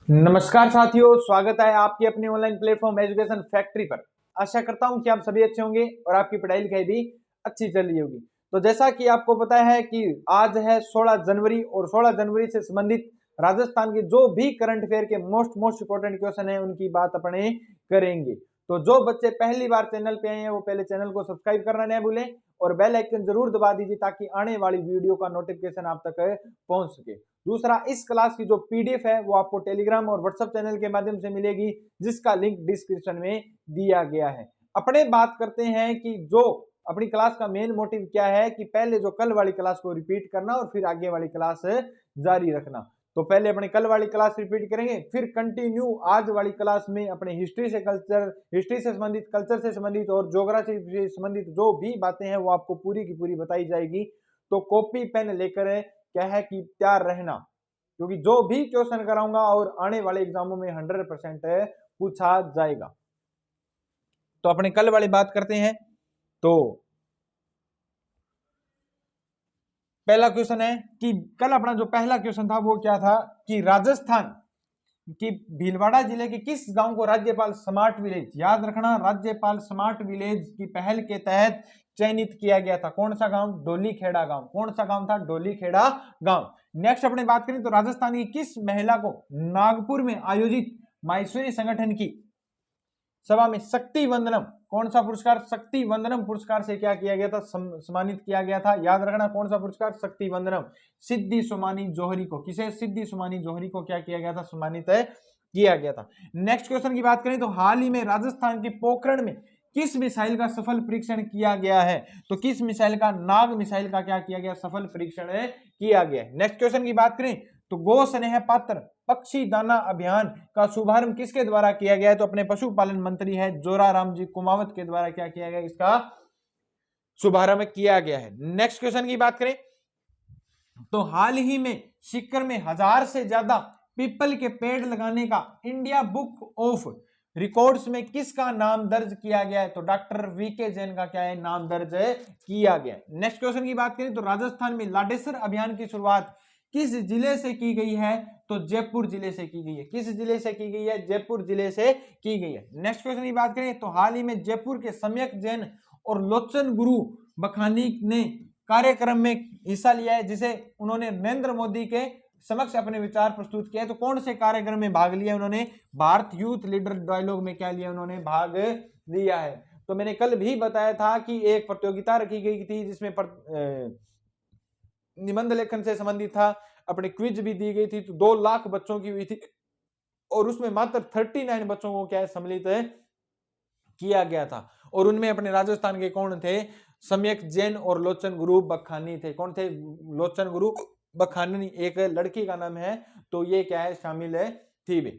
नमस्कार साथियों, स्वागत है आपके अपने ऑनलाइन प्लेटफॉर्म एजुकेशन फैक्ट्री पर। आशा करता हूं कि आप सभी अच्छे होंगे और आपकी पढ़ाई लिखाई भी अच्छी चल रही होगी। तो जैसा कि आपको पता है कि आज है 16 जनवरी और 16 जनवरी से संबंधित राजस्थान के जो भी करंट अफेयर के मोस्ट इंपोर्टेंट क्वेश्चन है उनकी बात अपने करेंगे। तो जो बच्चे पहली बार चैनल पे आए हैं वो पहले चैनल को सब्सक्राइब करना नहीं भूलें और बेल आइकन जरूर दबा दीजिए ताकि आने वाली वीडियो का नोटिफिकेशन आप तक पहुंच सके। दूसरा, इस क्लास की जो पीडीएफ है वो आपको टेलीग्राम और व्हाट्सएप चैनल के माध्यम से मिलेगी, जिसका लिंक डिस्क्रिप्शन में दिया गया है। अपने बात करते हैं कि जो अपनी क्लास का मेन मोटिव क्या है कि पहले जो कल वाली क्लास को रिपीट करना और फिर आगे वाली क्लास जारी रखना। तो पहले अपने कल वाली क्लास रिपीट करेंगे, फिर कंटिन्यू आज वाली क्लास में अपने हिस्ट्री से संबंधित, कल्चर से संबंधित और ज्योग्राफी से संबंधित जो भी बातें हैं वो आपको पूरी की पूरी बताई जाएगी। तो कॉपी पेन लेकर क्या है कि तैयार रहना, क्योंकि जो भी क्वेश्चन कराऊंगा और आने वाले एग्जामों में 100% पूछा जाएगा। तो अपने कल वाली बात करते हैं। तो पहला क्वेश्चन है कि कल अपना जो पहला क्वेश्चन था वो क्या था कि राजस्थान कि भीलवाड़ा जिले के किस गांव को राज्यपाल स्मार्ट विलेज, याद रखना, राज्यपाल स्मार्ट विलेज की पहल के तहत चयनित किया गया था। कौन सा गांव? डोलीखेड़ा गांव। कौन सा गांव था? डोलीखेड़ा गांव। नेक्स्ट अपने बात करें तो राजस्थान की किस महिला को नागपुर में आयोजित माहेश्वरी संगठन की सभा में शक्ति वंदनम, कौन सा पुरस्कार? शक्ति वंदनम पुरस्कार से क्या किया गया था? सम्मानित किया गया था। याद रखना कौन सा पुरस्कार? शक्ति वंदनम। सिद्धि सोमानी जोहरी को, किसे? सिद्धि सोमानी जोहरी को क्या किया गया था? सम्मानित किया गया था। नेक्स्ट क्वेश्चन की बात करें तो हाल ही में राजस्थान के पोखरण में किस मिसाइल का सफल परीक्षण किया गया है? तो किस मिसाइल का? नाग मिसाइल का क्या किया गया? सफल परीक्षण किया गया। नेक्स्ट क्वेश्चन की बात करें तो गो स्नेह पात्र पक्षी दाना अभियान का शुभारंभ किसके द्वारा किया गया है? तो अपने पशुपालन मंत्री है जोराराम जी कुमावत के द्वारा क्या किया गया? इसका शुभारंभ किया गया है। नेक्स्ट क्वेश्चन की बात करें तो हाल ही में सीकर में 1000 से ज्यादा पीपल के पेड़ लगाने का इंडिया बुक ऑफ रिकॉर्ड्स में किसका नाम दर्ज किया गया है? तो डॉक्टर वीके जैन का क्या है? नाम दर्ज किया गया। नेक्स्ट क्वेश्चन की बात करें तो राजस्थान में लाडेसर अभियान की शुरुआत किस जिले से की गई है? तो जयपुर जिले से की गई है। किस जिले से की गई है? जयपुर जिले से की गई है। नेक्स्ट क्वेश्चन की बात करें तो हाल ही में जयपुर के सम्यक जैन और लोचन गुरु बखानी ने कार्यक्रम में हिस्सा लिया है, जिसे उन्होंने नरेंद्र मोदी के समक्ष अपने विचार प्रस्तुत किए। तो कौन से कार्यक्रम में भाग लिया उन्होंने? भारत यूथ लीडर डायलॉग में क्या लिया उन्होंने? भाग लिया है। तो मैंने कल भी बताया था कि एक प्रतियोगिता रखी गई थी जिसमें निबंध लेखन से संबंधित था, अपने क्विज भी दी गई थी। तो 2 लाख बच्चों की हुई थी और उसमें मात्र 39 बच्चों को क्या है सम्मिलित किया गया था। और उनमें अपने राजस्थान के कौन थे? सम्यक जैन और लोचन गुरु बखानी थे। कौन थे? लोचन गुरु बखानी एक लड़की का नाम है। तो ये क्या है? शामिल है थी वे।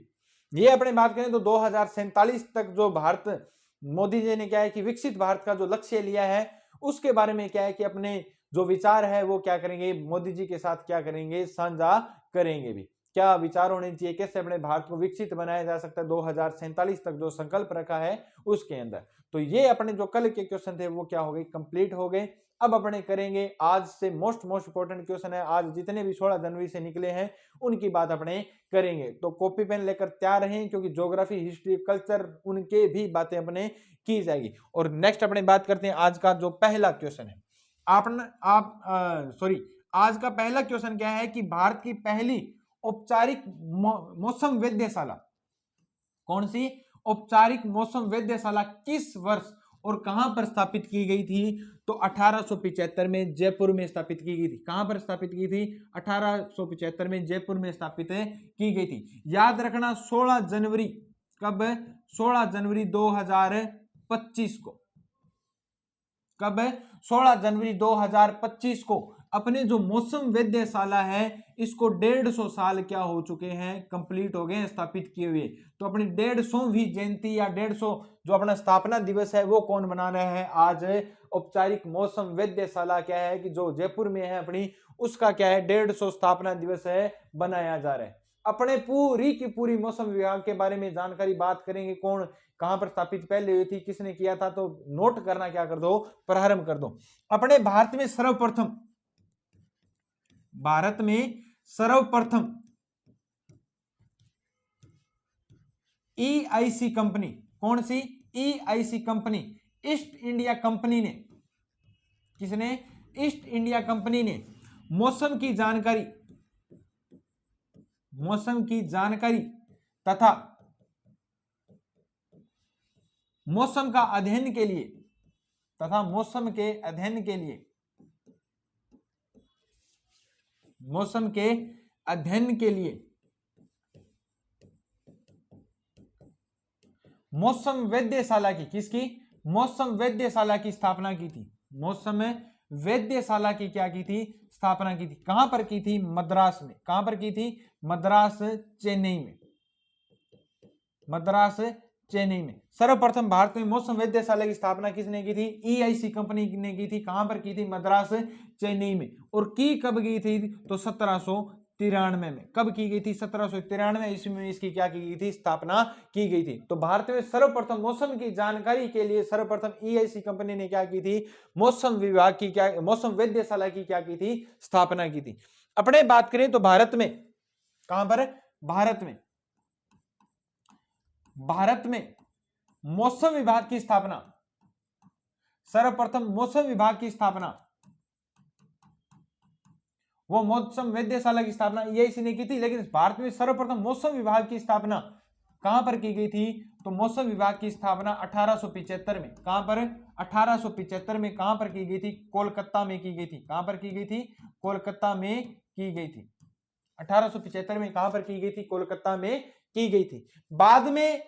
ये अपने बात करें तो 2047 तक जो भारत मोदी जी ने क्या है कि विकसित भारत का जो लक्ष्य लिया है उसके बारे में क्या है कि अपने जो विचार है वो क्या करेंगे? मोदी जी के साथ क्या करेंगे? साझा करेंगे भी। क्या विचार होने चाहिए? कैसे अपने भारत को विकसित बनाया जा सकता है 2047 तक जो संकल्प रखा है उसके अंदर। तो ये अपने जो कल के क्वेश्चन थे वो क्या हो गए? कंप्लीट हो गए। अब अपने करेंगे आज से मोस्ट इंपोर्टेंट क्वेश्चन है, आज जितने भी 16 जनवरी से निकले हैं उनकी बात अपने करेंगे। तो कॉपी पेन लेकर तैयार रहें क्योंकि ज्योग्राफी, हिस्ट्री, कल्चर उनके भी बातें अपने की जाएगी। और नेक्स्ट अपने बात करते हैं आज का जो पहला क्वेश्चन है। आज का पहला क्वेश्चन क्या है कि भारत की पहली औपचारिक मौसम वेधशाला, कौन सी? औपचारिक मौसम वेधशाला किस वर्ष और कहां पर स्थापित की गई थी? तो 1875 में जयपुर में स्थापित की गई थी। कहां पर स्थापित की थी? 1875 में जयपुर में स्थापित की गई थी। याद रखना 16 जनवरी, कब? 16 जनवरी 2025 को। कब? 16 जनवरी 2025 को अपने जो मौसम वेधशाला है इसको 150 साल क्या हो चुके हैं? कंप्लीट हो गए हैं स्थापित किए हुए। तो अपनी 150वीं जयंती या 150 जो अपना स्थापना दिवस है वो कौन मना रहा है आज? औपचारिक मौसम वेधशाला क्या है कि जो जयपुर में है अपनी, उसका क्या है? 150 स्थापना दिवस है बनाया जा रहा है। अपने पूरी की पूरी मौसम विभाग के बारे में जानकारी बात करेंगे। कौन कहां पर स्थापित पहले हुई थी, किसने किया था? तो नोट करना क्या कर दो? प्रारंभ कर दो। अपने भारत में सर्वप्रथम EIC कंपनी, कौन सी? EIC company, east India company ने, किसने? ईस्ट इंडिया कंपनी ने मौसम की जानकारी तथा मौसम का अध्ययन के लिए मौसम के अध्ययन के लिए मौसम वेधशाला की, किसकी? मौसम वेधशाला की स्थापना की थी। मौसम वेधशाला की क्या की थी? स्थापना की थी। कहां पर की थी? मद्रास में। कहां पर की थी? मद्रास, चेन्नई में। मद्रास, चेन्नई में। सर्वप्रथम भारत में मौसम वेधशाला की स्थापना किसने की थी? EIC कंपनी ने की थी। कहां पर की थी? मद्रास, चेन्नई में। और की कब की थी? तो 1793 में। कब की गई थी? 1793 ईस्वी में इसकी क्या की गई थी? स्थापना की गई थी। तो भारत में सर्वप्रथम मौसम की जानकारी के लिए सर्वप्रथम EIC कंपनी ने क्या की थी? मौसम विभाग की क्या, मौसम वेधशाला की क्या की थी? स्थापना की थी। अपने बात करें तो भारत में, कहां पर? भारत में मौसम विभाग की स्थापना, सर्वप्रथम मौसम विभाग की स्थापना, वो मौसम वेधशाला की स्थापना EIC ने की थी। लेकिन भारत में सर्वप्रथम मौसम विभाग की स्थापना कहां पर की गई थी? तो मौसम विभाग की स्थापना 1875 में। कहां पर? 1875 में। कहां पर की गई थी? कोलकाता में की गई थी। कहां पर की गई थी? कोलकाता में की गई थी। 1875 में कहां पर की गई थी? कोलकाता में की गई थी। बाद में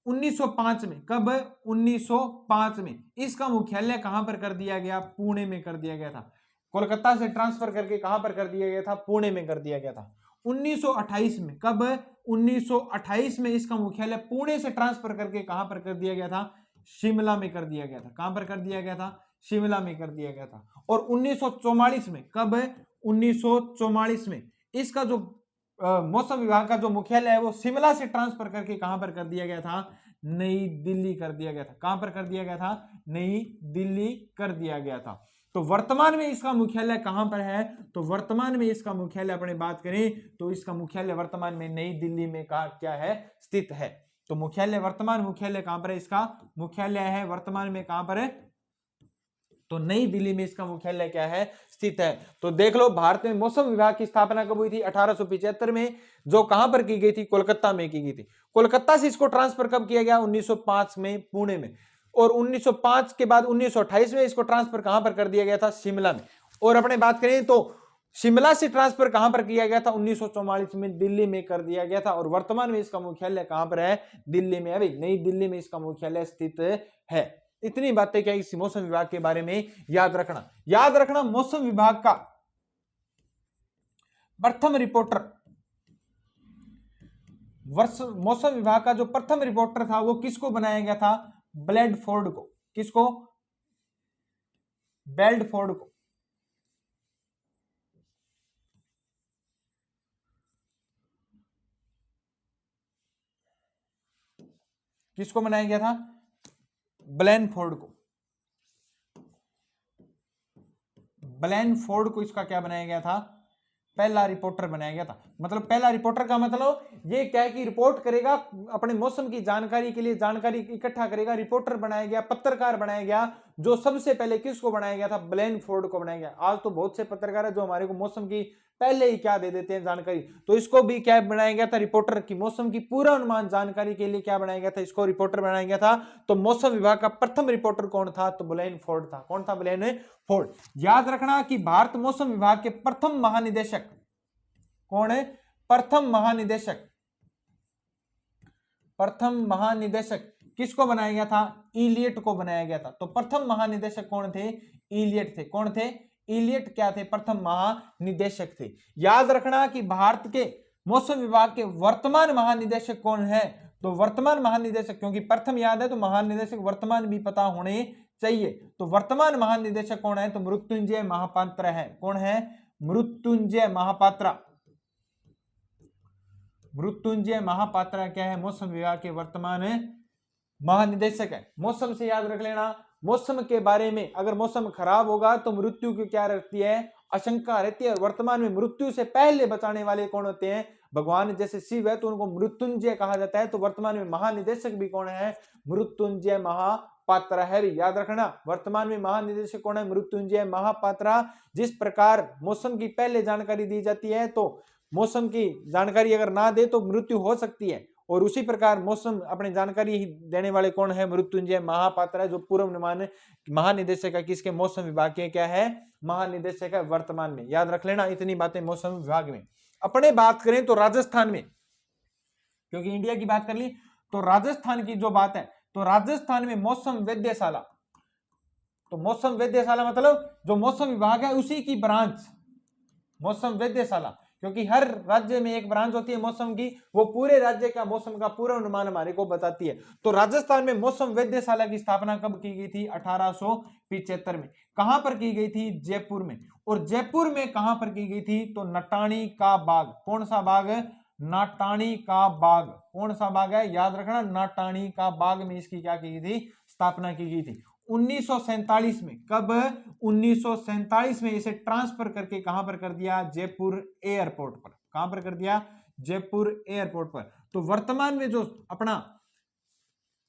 1905 में, कब? 1905 में इसका मुख्यालय कहां पर कर दिया गया? पुणे में कर दिया गया था। कोलकाता से ट्रांसफर करके कहां पर कर दिया गया था? पुणे में कर दिया गया था। 1928 में, कब? 1928 में इसका मुख्यालय पुणे से ट्रांसफर करके कहां पर कर दिया गया था? शिमला में कर दिया गया था। कहां पर कर दिया गया था? शिमला में कर दिया गया था। और 1944 में, कब? 1944 में इसका जो मौसम विभाग का जो मुख्यालय है वो शिमला से ट्रांसफर करके कहां पर कर दिया गया था? नई दिल्ली कर दिया गया था। कहां पर कर दिया गया था? नई दिल्ली कर दिया गया था। तो वर्तमान में इसका मुख्यालय कहां पर है? तो वर्तमान में इसका मुख्यालय अपने बात करें तो इसका मुख्यालय वर्तमान में नई दिल्ली में क्या है? स्थित है। तो मुख्यालय, वर्तमान मुख्यालय कहां पर है? इसका मुख्यालय है वर्तमान में कहां पर है? तो नई दिल्ली में इसका मुख्यालय क्या है? स्थित है। तो देख लो, भारत में मौसम विभाग की स्थापना कब हुई थी? 1875 में। जो कहां पर की गई थी? कोलकाता में की गई थी। कोलकाता से इसको ट्रांसफर कब किया गया? 1905 में, पुणे में। और 1905 के बाद 1928 में इसको ट्रांसफर कहां पर कर दिया गया था? शिमला में। और अपने बात करें तो शिमला से ट्रांसफर कहां पर किया गया था? 1944 में दिल्ली में कर दिया गया था। और वर्तमान में इसका मुख्यालय कहां पर है? दिल्ली में। अभी नई दिल्ली में इसका मुख्यालय स्थित है। इतनी बातें क्या इस मौसम विभाग के बारे में याद रखना। मौसम विभाग का प्रथम रिपोर्टर, मौसम विभाग का जो प्रथम रिपोर्टर था वो किसको बनाया गया था? बेल्फोर्ड को। किसको? बेल्फोर्ड को। किसको बनाया गया था? ब्लैनफोर्ड को। ब्लैनफोर्ड को इसका क्या बनाया गया था? पहला रिपोर्टर बनाया गया था। मतलब पहला रिपोर्टर का मतलब ये क्या है कि रिपोर्ट करेगा, अपने मौसम की जानकारी के लिए जानकारी इकट्ठा करेगा। रिपोर्टर बनाया गया, पत्रकार बनाया गया। जो सबसे पहले किसको बनाया गया था? ब्लैनफोर्ड को बनाया गया। आज तो बहुत से पत्रकार है जो हमारे को मौसम की पहले ही क्या दे देते हैं? जानकारी। तो इसको भी क्या बनाया गया था? रिपोर्टर की मौसम की पूर्वानुमान जानकारी के लिए क्या बनाया गया था? इसको रिपोर्टर बनाया गया था। तो मौसम विभाग का प्रथम रिपोर्टर कौन था? तो ब्लैनफोर्ड था। कौन था? ब्लैनफोर्ड। याद रखना कि भारत मौसम विभाग के प्रथम महानिदेशक कौन है? प्रथम महानिदेशक किसको बनाया गया था? इलियट को बनाया गया था। तो प्रथम महानिदेशक कौन थे? इलियट थे। कौन थे? इलियट क्या थे? प्रथम महानिदेशक थे। याद रखना कि भारत के मौसम विभाग के वर्तमान महानिदेशक कौन है? तो वर्तमान महानिदेशक, क्योंकि प्रथम याद है तो महानिदेशक वर्तमान भी पता होने चाहिए। तो वर्तमान महानिदेशक कौन है? तो मृत्युंजय महापात्रा है। कौन है? मृत्युंजय महापात्रा। मृत्युंजय महापात्रा क्या है? मौसम विभाग के वर्तमान महानिदेशक है। मौसम से याद रख लेना, मौसम के बारे में अगर मौसम खराब होगा तो मृत्यु की क्या रहती है? आशंका रहती है। वर्तमान में मृत्यु से पहले बचाने वाले कौन होते हैं? भगवान जैसे शिव है तो उनको मृत्युंजय कहा जाता है। तो वर्तमान में महानिदेशक भी कौन है? मृत्युंजय महापात्रा है। भी याद रखना, वर्तमान में महानिदेशक कौन है? मृत्युंजय महापात्रा। जिस प्रकार मौसम की पहले जानकारी दी जाती है, तो मौसम की जानकारी अगर ना दे तो मृत्यु हो सकती है, और उसी प्रकार मौसम अपनी जानकारी देने वाले कौन है? मृत्युंजय महापात्रा, जो पूर्व महानिदेशक है किसके? मौसम विभाग के क्या है? महानिदेशक है वर्तमान में। याद रख लेना इतनी बातें मौसम विभाग में। अपने बात करें तो राजस्थान में, क्योंकि इंडिया की बात कर ली तो राजस्थान की जो बात है, तो राजस्थान में मौसम वेधशाला, तो मौसम वेधशाला मतलब जो मौसम विभाग है उसी की ब्रांच मौसम वेधशाला, क्योंकि हर राज्य में एक ब्रांच होती है मौसम की, वो पूरे राज्य का मौसम का पूर्वानुमान हमारे को बताती है। तो राजस्थान में मौसम वेधशाला की स्थापना कब की गई थी? 1875 में। कहां पर की गई थी? जयपुर में। और जयपुर में कहां पर की गई थी? तो नटाणी का बाग। कौन सा बाग? नाटाणी का बाग। कौन सा बाग है? याद रखना, नाटाणी का बाग में इसकी क्या की गई थी? स्थापना की गई थी 1947 में। कब? 1947 में इसे ट्रांसफर करके कहां पर कर दिया? जयपुर एयरपोर्ट पर। कहां पर कर दिया? जयपुर एयरपोर्ट पर। तो वर्तमान में जो अपना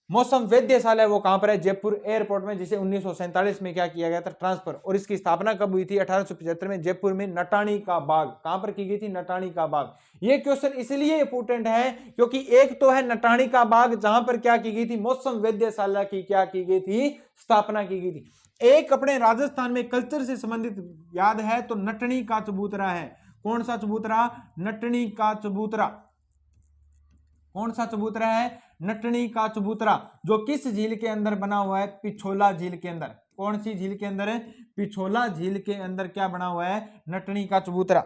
मौसम वेधशाला है वो कहां पर है? जयपुर एयरपोर्ट में, जिसे 1947 में क्या किया गया था? ट्रांसफर। और इसकी स्थापना कब हुई थी? 1875 में, जयपुर में नटाणी का बाग। कहां पर की गई थी? नटाणी का बाग। ये क्वेश्चन इसलिए इंपोर्टेंट है क्योंकि एक तो है नटाणी का बाग जहां पर क्या की गई थी? मौसम वेधशाला की क्या की गई थी? स्थापना की गई थी। एक अपने राजस्थान में कल्चर से संबंधित याद है तो नटनी का चबूतरा है। कौन सा चबूतरा? नटनी का चबूतरा। कौन सा चबूतरा है? नटनी का चबूतरा, जो किस झील के अंदर बना हुआ है? पिछोला झील के अंदर। कौन सी झील के अंदर है? पिछोला झील के अंदर क्या बना हुआ है? नटनी का चबूतरा।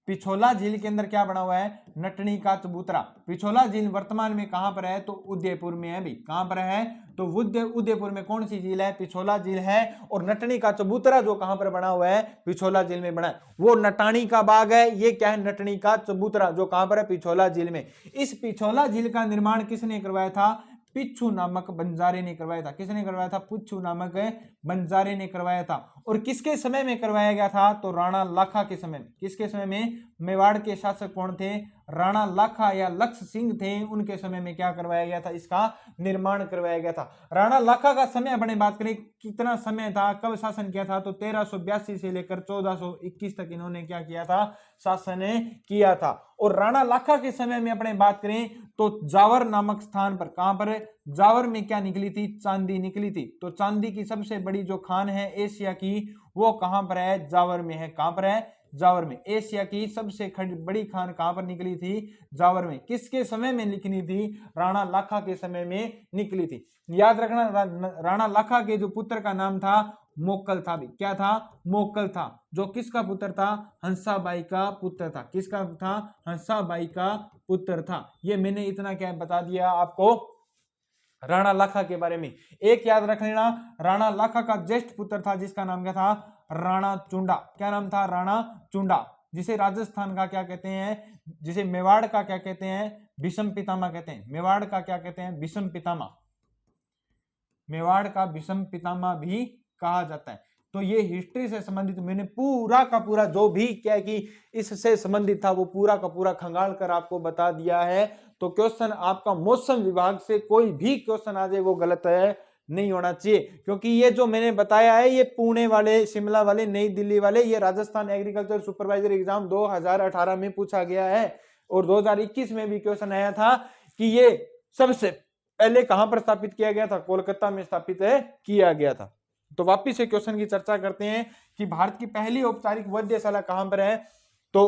पिछोला झील के अंदर क्या बना हुआ है? नटनी का चबूतरा। पिछोला झील वर्तमान में कहां पर है? तो उदयपुर में है। भी कहां पर है? तो उदयपुर में। कौन सी झील है? पिछोला झील है। और नटनी का चबूतरा जो कहां पर बना हुआ है? पिछोला झील में बना है, वो नटाणी का बाग है। ये क्या है? नटनी का चबूतरा, जो कहां पर है? पिछोला झील में। इस पिछोला झील का निर्माण किसने करवाया था? पिच्छू नामक बंजारे ने करवाया था। किसने करवाया था? पिच्छू नामक बंजारे ने करवाया था। और किसके समय में करवाया गया था? तो राणा लाखा के समय में। किसके समय में? मेवाड़ के शासक कौन थे? राणा लाखा या लक्ष्य सिंह थे। उनके समय में क्या करवाया गया था? इसका निर्माण करवाया गया था। राणा लाखा का समय अपने बात करें कितना समय था, कब शासन किया था? तो 1382 से लेकर 1421 तक इन्होंने क्या किया था? शासन किया था। और राणा लाखा के समय में अपने बात करें तो जावर नामक स्थान पर, कहां पर? जावर में क्या निकली थी? चांदी निकली थी। तो चांदी की सबसे बड़ी जो खान है एशिया की, वो कहां पर है? जावर में है। कहां पर है? जावर में। एशिया की सबसे बड़ी खान कहां पर निकली थी? जावर में। किसके समय में निकली थी? राणा लाखा के समय में निकली थी। याद रखना, राणा लाखा के जो पुत्र का नाम था मोक्कल था। भी क्या था? मोक्कल था। जो किसका पुत्र था? हंसाबाई का पुत्र था। किसका था? हंसाबाई का पुत्र था। ये मैंने इतना क्या बता दिया आपको राणा लाखा के बारे में। एक याद रख लेना, राणा लाखा का ज्येष्ठ पुत्र था जिसका नाम क्या था? राणा चुंडा। क्या नाम था? राणा चुंडा, जिसे राजस्थान का क्या कहते हैं? जिसे मेवाड़ का क्या कहते हैं? भीष्म पितामह कहते हैं। मेवाड़ का क्या कहते हैं? भीष्म पितामह। मेवाड़ का भीष्म पितामह भी कहा जाता है। तो ये हिस्ट्री से संबंधित मैंने पूरा का पूरा जो भी क्या है कि इससे संबंधित था वो पूरा का पूरा खंगाल कर आपको बता दिया है। तो क्वेश्चन आपका मौसम विभाग से कोई भी क्वेश्चन आ जाए वो गलत है नहीं होना चाहिए, क्योंकि ये जो मैंने बताया है ये पुणे वाले, शिमला वाले, नई दिल्ली वाले, ये राजस्थान एग्रीकल्चर सुपरवाइजर एग्जाम 2018 में पूछा गया है। और 2021 में भी क्वेश्चन आया था कि ये सबसे पहले कहां पर स्थापित किया गया था? कोलकाता में स्थापित किया गया था। तो वापिस से क्वेश्चन की चर्चा करते हैं कि भारत की पहली औपचारिक वेधशाला कहां पर है? तो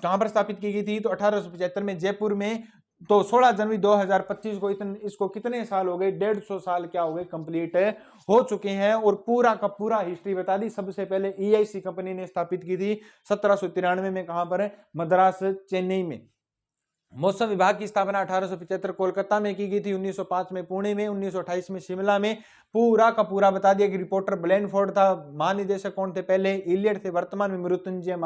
कहां पर स्थापित की गई थी? तो 1875 में जयपुर में। तो 16 जनवरी 2025 को इसको कितने साल हो गए? 150 साल क्या हो गए? कंप्लीट हो चुके हैं। और पूरा का पूरा हिस्ट्री बता दी। सबसे पहले EIC कंपनी ने स्थापित की थी 1793 में। कहां पर? मद्रास, चेन्नई में। मौसम विभाग की स्थापना 1875 कोलकाता में की गई थी, 1905 में पुणे में, 1928 में शिमला में। पूरा का पूरा बता दिया कि रिपोर्टर ब्लैनफोर्ड था, महानिदेशक कौन थे? पहले इलियट थे, वर्तमान में मृत्युंजय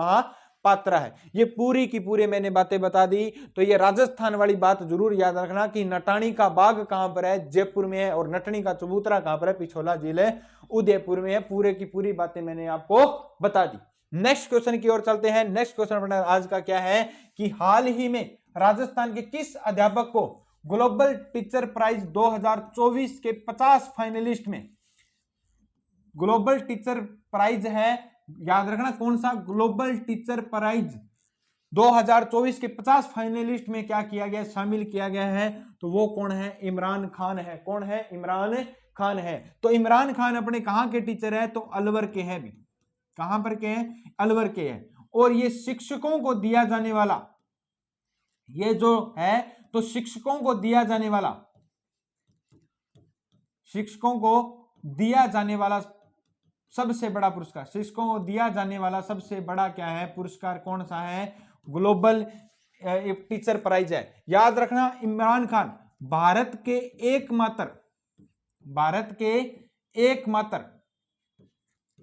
पात्र है। ये पूरी की पूरी मैंने बातें बता दी। तो ये राजस्थान वाली बात जरूर याद रखना कि नटाणी का बाग कहां पर है, जयपुर में है, और नटनी का चबूतरा कहां पर है, पिछोला जिले उदयपुर में है। पूरे की पूरी बातें मैंने आपको बता दी। नेक्स्ट क्वेश्चन की ओर चलते हैं। नेक्स्ट क्वेश्चन अपना आज का क्या है कि हाल ही में राजस्थान के किस अध्यापक को ग्लोबल टीचर प्राइज 2024 के 50 फाइनलिस्ट में, ग्लोबल टीचर प्राइज है, याद रखना कौन सा, ग्लोबल टीचर प्राइज 2024 के 50 फाइनलिस्ट में क्या किया गया, शामिल किया गया है। तो वो कौन है, इमरान खान है। कौन है, इमरान खान है। तो इमरान खान अपने कहां के टीचर है, तो अलवर के हैं भी। कहां पर के हैं, अलवर के हैं। और ये शिक्षकों को दिया जाने वाला, ये जो है तो शिक्षकों को दिया जाने वाला, शिक्षकों को दिया जाने वाला सबसे बड़ा पुरस्कार, शिक्षकों को दिया जाने वाला सबसे बड़ा क्या है, पुरस्कार कौन सा है, ग्लोबल टीचर प्राइज है। याद रखना इमरान खान भारत के एकमात्र, भारत के एकमात्र,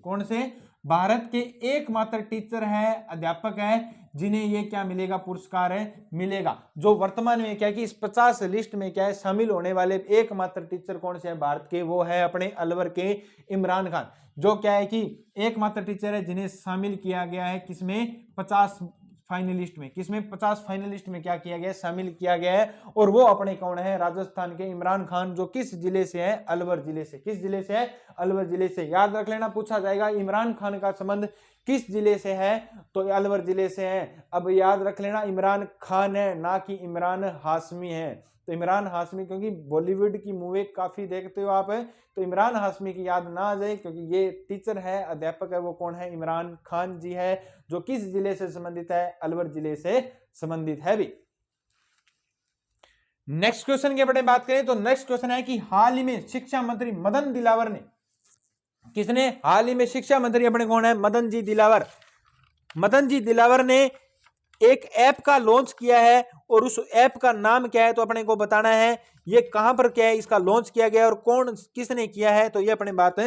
कौन से, भारत के एकमात्र टीचर है, अध्यापक है जिन्हें ये क्या मिलेगा, पुरस्कार है मिलेगा। जो वर्तमान में क्या है कि इस 50 लिस्ट में क्या है शामिल होने वाले एकमात्र टीचर कौन से है भारत के, वो है अपने अलवर के इमरान खान। जो क्या है कि एकमात्र टीचर है जिन्हें शामिल किया गया है किसमें, 50 फाइनलिस्ट में। किसमें, 50 फाइनलिस्ट में क्या किया गया, शामिल किया गया है। और वो अपने कौन है, राजस्थान के इमरान खान, जो किस जिले से है, अलवर जिले से। किस जिले से है, अलवर जिले से। याद रख लेना, पूछा जाएगा इमरान खान का संबंध किस जिले से है, तो अलवर जिले से है। अब याद रख लेना इमरान खान है, ना कि इमरान हाशमी है। तो इमरान हाशमी, क्योंकि बॉलीवुड की मूवी काफी देखते हो आप, तो इमरान हाशमी की याद ना आ जाए, क्योंकि ये टीचर है, अध्यापक है, वो कौन है, इमरान खान जी है, जो किस जिले से संबंधित है, अलवर जिले से संबंधित है भी। नेक्स्ट क्वेश्चन की अपने बात करें तो नेक्स्ट क्वेश्चन है कि हाल ही में शिक्षा मंत्री मदन दिलावर ने, किसने, हाल ही में शिक्षा मंत्री अपने कौन है, मदन जी दिलावर। मदन जी दिलावर ने एक ऐप का लॉन्च किया है, और उस ऐप का नाम क्या है, तो अपने को बताना है। ये कहां पर क्या है, इसका लॉन्च किया गया और कौन किसने किया है, तो ये अपने बात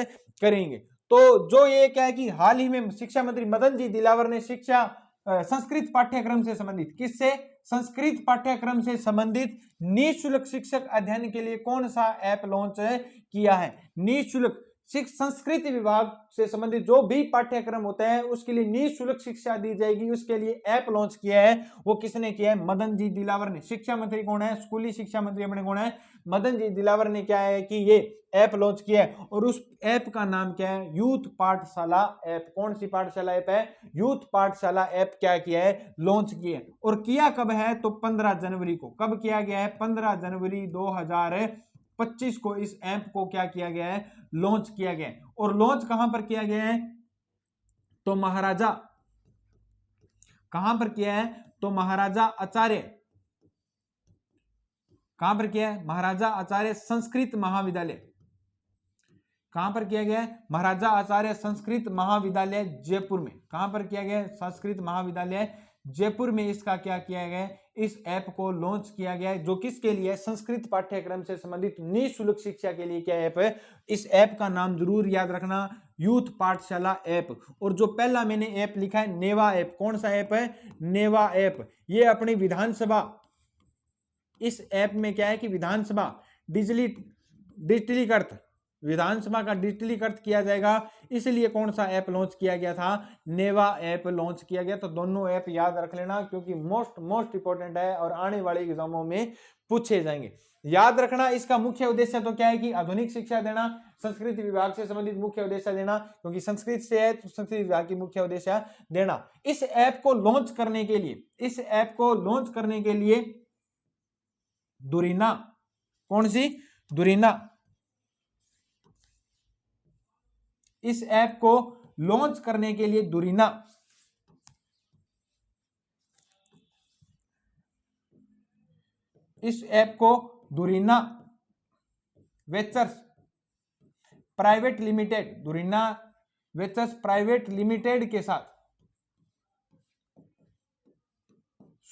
करेंगे। तो जो ये क्या है कि हाल ही में शिक्षा मंत्री मदन जी दिलावर ने शिक्षा संस्कृत पाठ्यक्रम से संबंधित, किससे, संस्कृत पाठ्यक्रम से संबंधित निःशुल्क शिक्षक अध्ययन के लिए कौन सा ऐप लॉन्च किया है। निःशुल्क संस्कृत विभाग से संबंधित जो भी पाठ्यक्रम होते हैं उसके लिए निःशुल्क शिक्षा दी जाएगी, उसके लिए ऐप लॉन्च किया है। वो किसने किया है, मदन जी दिलावर ने। शिक्षा मंत्री कौन है, स्कूली शिक्षा मंत्री अपने कौन है, मदन जी दिलावर ने क्या है कि ये ऐप लॉन्च किया है। और उस ऐप का नाम क्या है, यूथ पाठशाला ऐप। कौन सी पाठशाला ऐप है, यूथ पाठशाला ऐप क्या किया है, लॉन्च किया है। और किया कब है, तो 15 जनवरी को। कब किया गया है, 15 जनवरी 2025 को इस ऐप को क्या किया गया है, लॉन्च किया गया है। और लॉन्च कहां पर किया गया है, तो महाराजा, कहां पर किया है, तो महाराजा आचार्य, कहां पर किया है, महाराजा आचार्य संस्कृत महाविद्यालय। कहां पर किया गया है, महाराजा आचार्य संस्कृत महाविद्यालय जयपुर में। कहां पर किया गया है, संस्कृत महाविद्यालय जयपुर में इसका क्या किया गया है, इस ऐप को लॉन्च किया गया है। जो किसके लिए, संस्कृत पाठ्यक्रम से संबंधित निःशुल्क शिक्षा के लिए क्या ऐप है। इस ऐप का नाम जरूर याद रखना, यूथ पाठशाला ऐप। और जो पहला मैंने ऐप लिखा है नेवा ऐप, कौन सा ऐप है, नेवा ऐप। ये अपनी विधानसभा, इस ऐप में क्या है कि विधानसभा डिजिटलीकृत, विधानसभा का डिजिटलीकृत किया जाएगा, इसलिए कौन सा ऐप लॉन्च किया गया था, नेवा ऐप लॉन्च किया गया। तो दोनों ऐप याद रख लेना, क्योंकि मोस्ट इंपॉर्टेंट है और आने वाले एग्जामों में पूछे जाएंगे। याद रखना इसका मुख्य उद्देश्य तो क्या है कि आधुनिक शिक्षा देना, संस्कृत विभाग से संबंधित मुख्य उद्देश्य देना, क्योंकि संस्कृत से है तो संस्कृत विभाग की मुख्य उद्देश्य देना। इस ऐप को लॉन्च करने के लिए, इस ऐप को लॉन्च करने के लिए दुरीना, कौन सी, दुरीना, इस ऐप को लॉन्च करने के लिए दुरीना, इस ऐप को Durina ventures private limited, Durina ventures private limited के साथ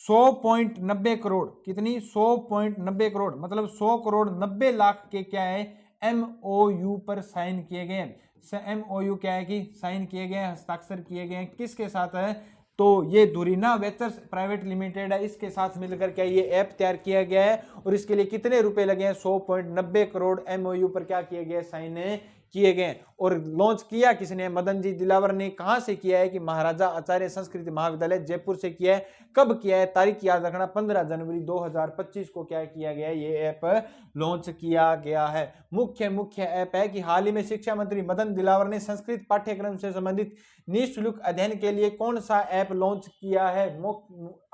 100.90 करोड़, कितनी, 100.90 करोड़, मतलब 100 करोड़ 90 लाख के क्या है, MOU पर साइन किए गए हैं। MOU क्या है कि साइन किए गए, हस्ताक्षर किए गए हैं, किसके साथ है, तो ये धुरीना वेंचर्स प्राइवेट लिमिटेड है, इसके साथ मिलकर क्या ये ऐप तैयार किया गया है और इसके लिए कितने रुपए लगे हैं 100.90 करोड़ एमओयू पर क्या किए गए, साइन किए गए। और लॉन्च किया किसने, मदन जी दिलावर ने। कहां से किया है कि महाराजा आचार्य संस्कृत महाविद्यालय जयपुर से किया है। कब किया है, तारीख याद रखना 15 जनवरी 2025 को क्या किया गया है, ये ऐप लॉन्च किया गया है। मुख्य ऐप है कि हाल ही में शिक्षा मंत्री मदन दिलावर ने संस्कृत पाठ्यक्रम से संबंधित निःशुल्क अध्ययन के लिए कौन सा ऐप लॉन्च किया है।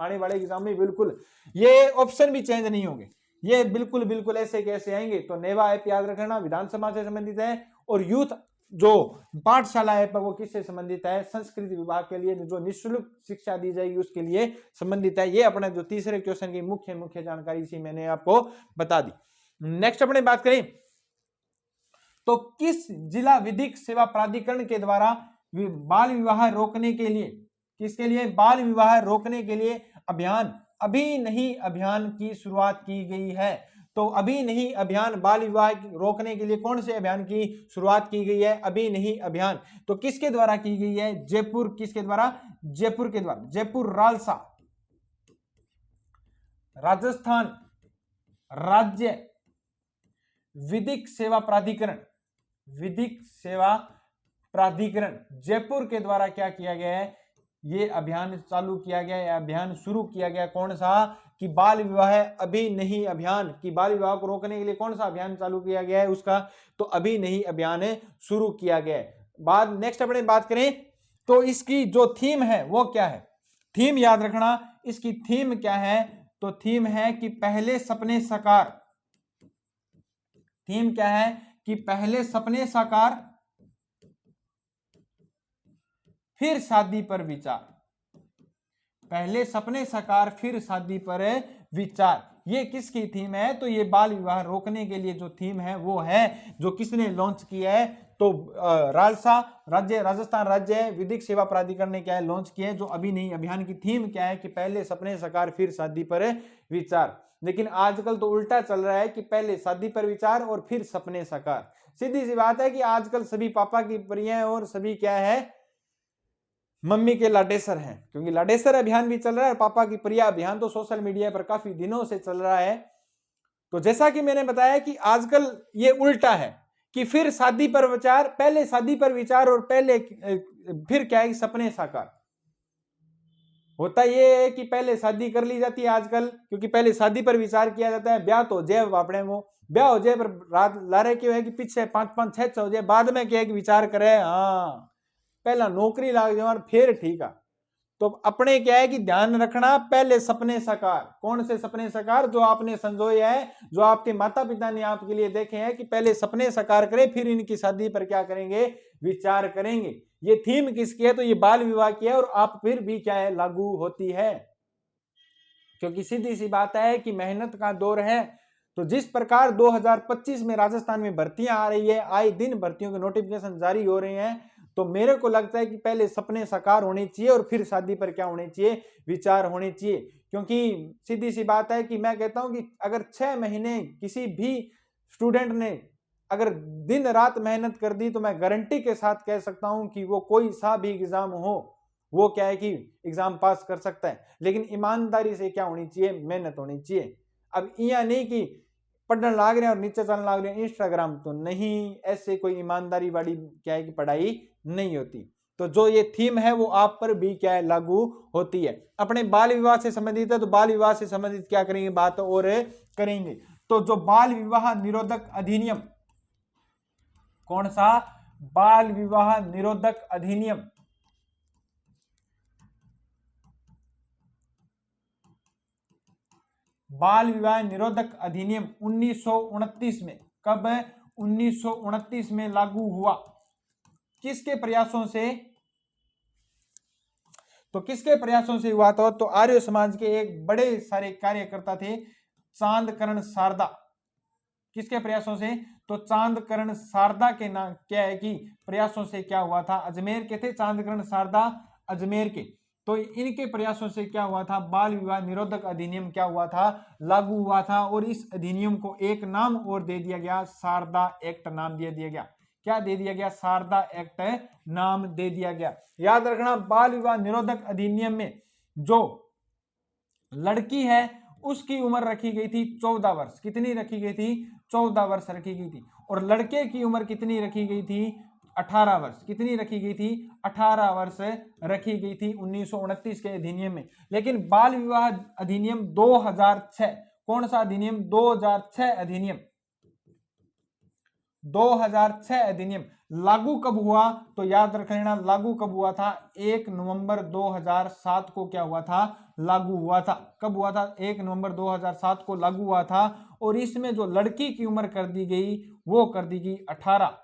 आने वाले एग्जाम में बिल्कुल ये ऑप्शन भी चेंज नहीं होंगे, ये बिल्कुल ऐसे कैसे आएंगे। तो नेवा ऐप याद रखना विधानसभा से संबंधित है और यूथ जो पाठशाला ऐप है वो किससे संबंधित है, संस्कृत विभाग के लिए जो निःशुल्क शिक्षा दी जाएगी उसके लिए संबंधित है। ये अपने जो तीसरे क्वेश्चन की मुख्य जानकारी इसी मैंने आपको बता दी। नेक्स्ट अपने बात करें तो किस जिला विधिक सेवा प्राधिकरण के द्वारा बाल विवाह रोकने के लिए, किसके लिए, बाल विवाह रोकने के लिए अभियान अभी नहीं अभियान की शुरुआत की गई है। तो अभी नहीं अभियान बाल विवाह रोकने के लिए कौन से अभियान की शुरुआत की गई है, अभी नहीं अभियान। तो किसके द्वारा की गई है, जयपुर, किसके द्वारा, जयपुर के द्वारा। जयपुर रालसा राजस्थान राज्य विधिक सेवा प्राधिकरण, विधिक सेवा प्राधिकरण जयपुर के द्वारा क्या किया गया है, ये अभियान चालू किया गया है, अभियान शुरू किया गया। कौन सा, कि बाल विवाह अभी नहीं अभियान, कि बाल विवाह को रोकने के लिए कौन सा अभियान चालू किया गया है उसका, तो अभी नहीं अभियान शुरू किया गया है। बाद नेक्स्ट अपने बात करें तो इसकी जो थीम है वो क्या है, थीम याद रखना, इसकी थीम क्या है, तो थीम है कि पहले सपने साकार। थीम क्या है कि पहले सपने साकार फिर शादी पर विचार, पहले सपने साकार फिर शादी पर विचार। ये किसकी थीम है, तो ये बाल विवाह रोकने के लिए जो थीम है वो है जो किसने लॉन्च किया है, तो रालसा राज्य राजस्थान राज्य विधिक सेवा प्राधिकरण ने क्या है लॉन्च किया है। जो अभी नहीं अभियान की थीम क्या है कि पहले सपने साकार फिर शादी पर विचार। लेकिन आजकल तो उल्टा चल रहा है कि पहले शादी पर विचार और फिर सपने साकार। सीधी सी बात है कि आजकल सभी पापा की परियां और सभी क्या है मम्मी के लाडेसर हैं, क्योंकि लाडेसर अभियान भी चल रहा है और पापा की प्रिया अभियान तो सोशल मीडिया पर काफी दिनों से चल रहा है। तो जैसा कि मैंने बताया कि आजकल ये उल्टा है कि फिर शादी पर विचार, पहले शादी पर विचार और पहले फिर क्या है सपने साकार। होता ये है कि पहले शादी कर ली जाती है आजकल, क्योंकि पहले शादी पर विचार किया जाता है, ब्याह तो जय बापड़े वो ब्याह हो जाए पर रात लारे क्यों है कि पीछे 5-5 6 हो जाए, बाद में क्या है कि विचार करे, हाँ पहला नौकरी लाग जाए और फिर ठीक है। तो अपने क्या है कि ध्यान रखना पहले सपने साकार। कौन से सपने साकार, जो आपने संजोए है, जो आपके माता पिता ने आपके लिए देखे हैं कि पहले सपने साकार करें फिर इनकी शादी पर क्या करेंगे, विचार करेंगे। ये थीम किसकी है, तो ये बाल विवाह की है और आप फिर भी क्या है लागू होती है, क्योंकि सीधी सी बात है कि मेहनत का दौर है। तो जिस प्रकार 2025 में राजस्थान में भर्तियां आ रही है, आए दिन भर्तियों के नोटिफिकेशन जारी हो रहे हैं, तो मेरे को लगता है कि पहले सपने साकार होने चाहिए और फिर शादी पर क्या होने चाहिए, विचार होने चाहिए। क्योंकि सीधी सी बात है कि मैं कहता हूं कि अगर 6 महीने किसी भी स्टूडेंट ने अगर दिन रात मेहनत कर दी तो मैं गारंटी के साथ कह सकता हूं कि वो कोई सा भी एग्जाम हो वो क्या है कि एग्जाम पास कर सकता है। लेकिन ईमानदारी से क्या होनी चाहिए, मेहनत होनी चाहिए। अब यह नहीं कि पढ़ने लाग रहे हैं और नीचे चलने लाग रहे हैं इंस्टाग्राम, तो नहीं, ऐसे कोई ईमानदारी वाली क्या है कि पढ़ाई नहीं होती। तो जो ये थीम है वो आप पर भी क्या है लागू होती है। अपने बाल विवाह से संबंधित है तो बाल विवाह से संबंधित क्या करेंगे, बात और करेंगे। तो जो बाल विवाह निरोधक अधिनियम, कौन सा, बाल विवाह निरोधक अधिनियम, बाल विवाह निरोधक अधिनियम 1929 में, कब, 1929 में लागू हुआ। किसके प्रयासों से, तो किसके प्रयासों से हुआ था, तो आर्य समाज के एक बड़े सारे कार्यकर्ता थे चांदकरण शारदा। किसके प्रयासों से, तो चांदकरण शारदा के नाम क्या है कि प्रयासों से क्या हुआ था, अजमेर के थे चांदकरण शारदा, अजमेर के। तो इनके प्रयासों से क्या हुआ था, बाल विवाह निरोधक अधिनियम क्या हुआ था, लागू हुआ था। और इस अधिनियम को एक नाम और दे दिया गया, शारदा एक्ट नाम दे दिया गया। क्या दे दिया गया, शारदा एक्ट नाम दे दिया गया। याद रखना बाल विवाह निरोधक अधिनियम में जो लड़की है उसकी उम्र रखी गई थी 14 वर्ष। कितनी रखी गई थी, 14 वर्ष रखी गई थी। और लड़के की उम्र कितनी रखी गई थी, 18 वर्ष। कितनी रखी गई थी, 18 वर्ष रखी गई थी 1929 के अधिनियम में। लेकिन बाल विवाह अधिनियम 2006, कौन सा अधिनियम, 2006 अधिनियम, 2006 अधिनियम लागू कब हुआ, तो याद रख लेना लागू कब हुआ था, 1 नवंबर 2007 को क्या हुआ था, लागू हुआ था। कब हुआ था, 1 नवंबर 2007 को लागू हुआ था। और इसमें जो लड़की की उम्र कर दी गई वो कर दी गई 18